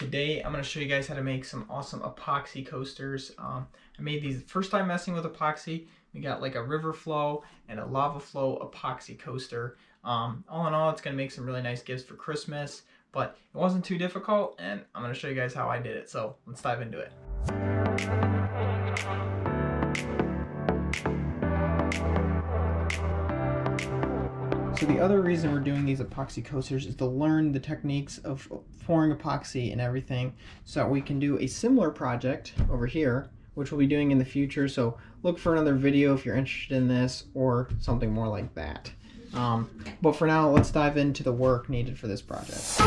Today I'm going to show you guys how to make some awesome epoxy coasters. I made these first time messing with epoxy. We got like a river flow and a lava flow epoxy coaster. All in all, it's going to make some really nice gifts for Christmas, but it wasn't too difficult, and I'm going to show you guys how I did it. So let's dive into it. So the other reason we're doing these epoxy coasters is to learn the techniques of pouring epoxy and everything, so that we can do a similar project over here, which we'll be doing in the future. So look for another video if you're interested in this or something more like that. But for now, let's dive into the work needed for this project.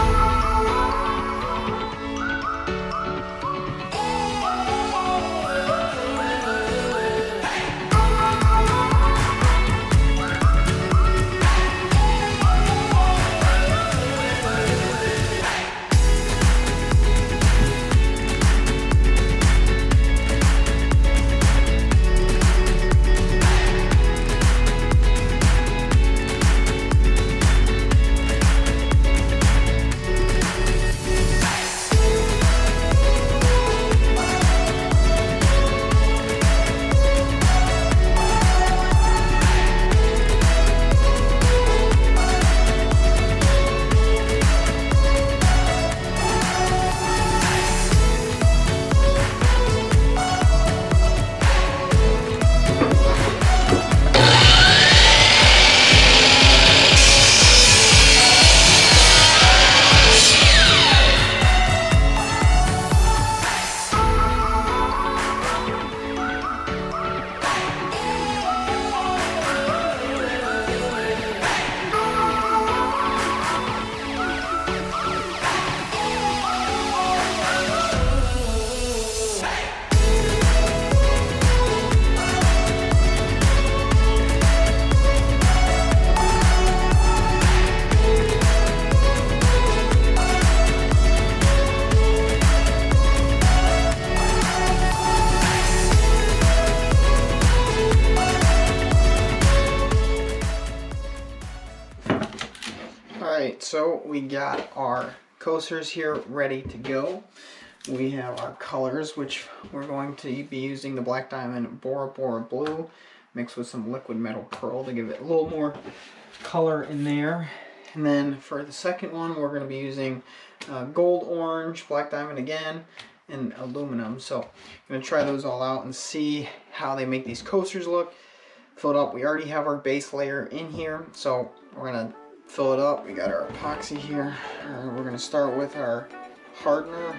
Alright, so we got our coasters here ready to go. We have our colors, which we're going to be using the Black Diamond Bora Bora Blue mixed with some liquid metal pearl to give it a little more color in there. And then for the second one, we're going to be using gold orange, Black Diamond again, and aluminum. So I'm going to try those all out and see how they make these coasters look. Fill it up. We already have our base layer in here, so we're going to fill it up. We got our epoxy here. We're going to start with our hardener.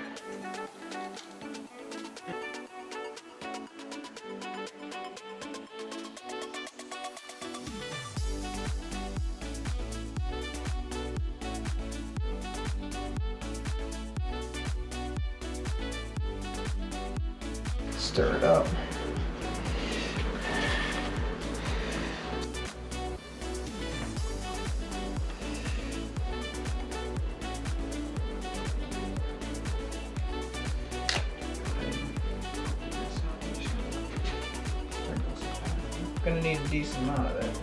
Stir it up. Gonna need a decent amount of it.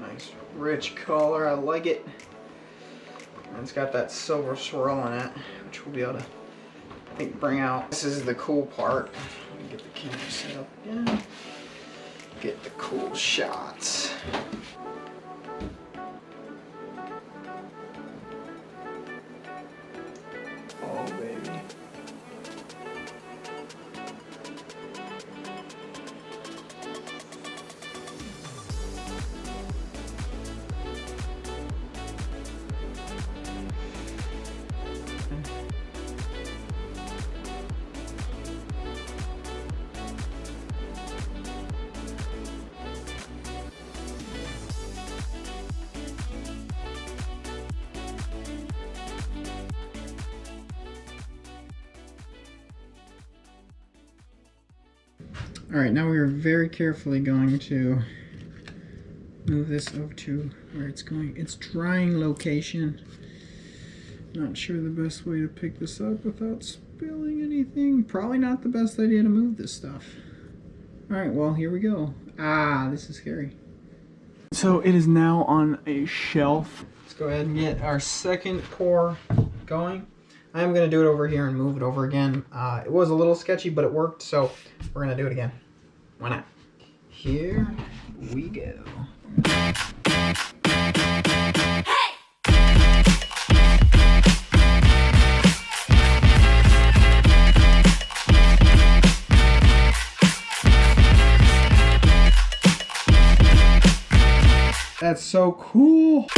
Nice rich color, I like it. And it's got that silver swirl in it, which we'll be able to bring out. This is the cool part. Let me get the camera set up again. Get the cool shots. Oh baby. Alright, now we are very carefully going to move this over to where it's going. It's drying location. Not sure the best way to pick this up without spilling anything. Probably not the best idea to move this stuff. Alright, well, here we go. Ah, this is scary. So it is now on a shelf. Let's go ahead and get our second pour going. I'm going to do it over here and move it over again. It was a little sketchy, but it worked, so we're going to do it again. Why not? Here we go. That's so cool.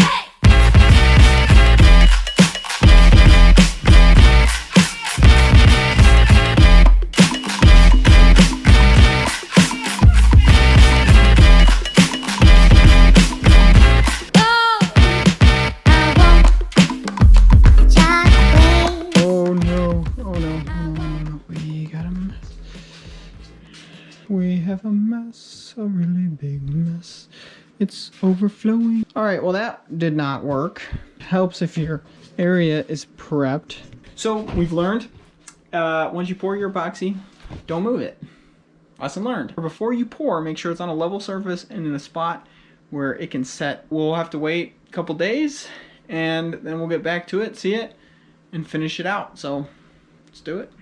We have a mess, a really big mess. It's overflowing. All right, well that did not work. Helps if your area is prepped. So we've learned, once you pour your epoxy, don't move it. Lesson learned. Before you pour, make sure it's on a level surface and in a spot where it can set. We'll have to wait a couple days and then we'll get back to it, see it, and finish it out. So let's do it.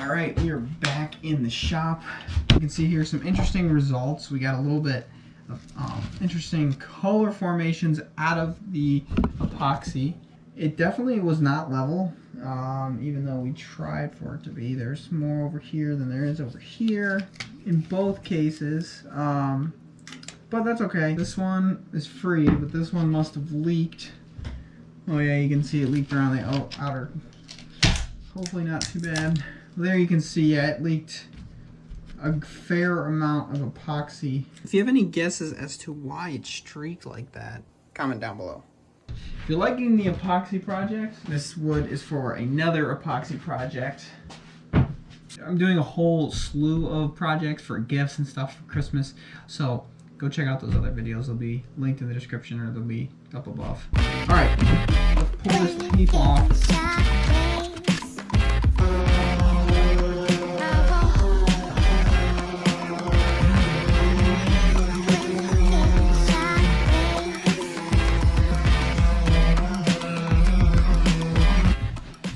All right, we are back in the shop. You can see here some interesting results. We got a little bit of interesting color formations out of the epoxy. It definitely was not level, even though we tried for it to be. There's more over here than there is over here in both cases, but that's okay. This one is free, but this one must have leaked. Oh yeah, you can see it leaked around the outer. Hopefully not too bad. There you can see, yeah, it leaked a fair amount of epoxy. If you have any guesses as to why it streaked like that, comment down below. If you're liking the epoxy project, this wood is for another epoxy project. I'm doing a whole slew of projects for gifts and stuff for Christmas, so go check out those other videos. They'll be linked in the description or they'll be up above. Alright, let's pull this tape off.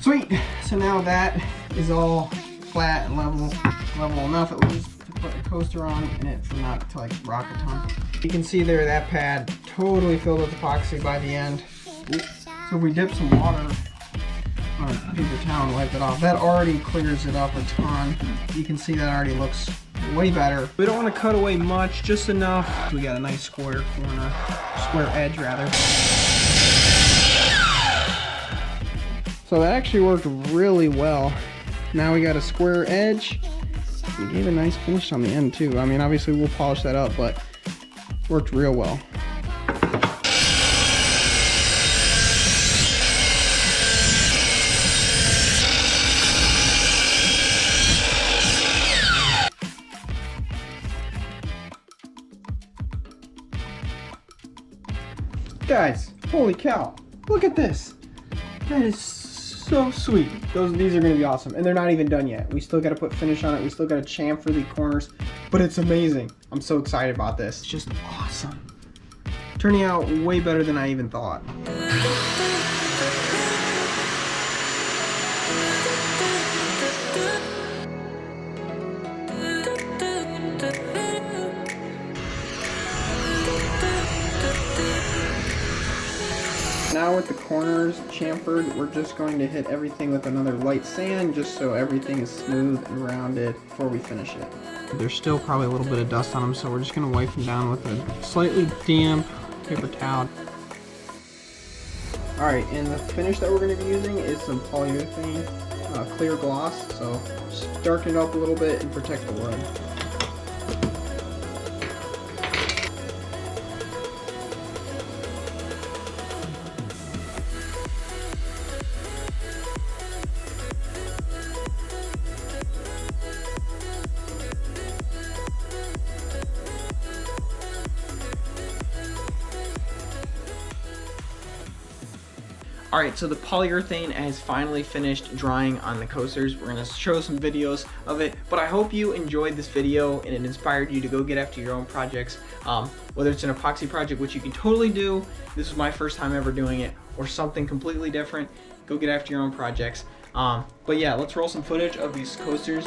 Sweet! So now that is all flat and level enough at least to put a coaster on in it for not to like rock a ton. You can see there that pad totally filled with epoxy by the end. So if we dip some water on a paper towel and wipe it off, that already clears it up a ton. You can see that already looks way better. We don't want to cut away much, just enough. We got a nice square corner, square edge rather. So that actually worked really well. Now we got a square edge. We gave a nice finish on the end too. I mean, obviously we'll polish that up, but worked real well. Guys, holy cow, look at this. That is so sweet. These are gonna be awesome, and they're not even done yet. We still gotta put finish on it. We still gotta chamfer the corners, but it's amazing. I'm so excited about this. It's just awesome. Turning out way better than I even thought. Now with the corners chamfered, we're just going to hit everything with another light sand just so everything is smooth and rounded before we finish it. There's still probably a little bit of dust on them, so we're just going to wipe them down with a slightly damp paper towel. Alright, and the finish that we're going to be using is some polyurethane clear gloss, so just darken it up a little bit and protect the wood. Alright, so the polyurethane has finally finished drying on the coasters. We're going to show some videos of it, but I hope you enjoyed this video and it inspired you to go get after your own projects. Whether it's an epoxy project, which you can totally do, this is my first time ever doing it, or something completely different, go get after your own projects. But yeah, let's roll some footage of these coasters.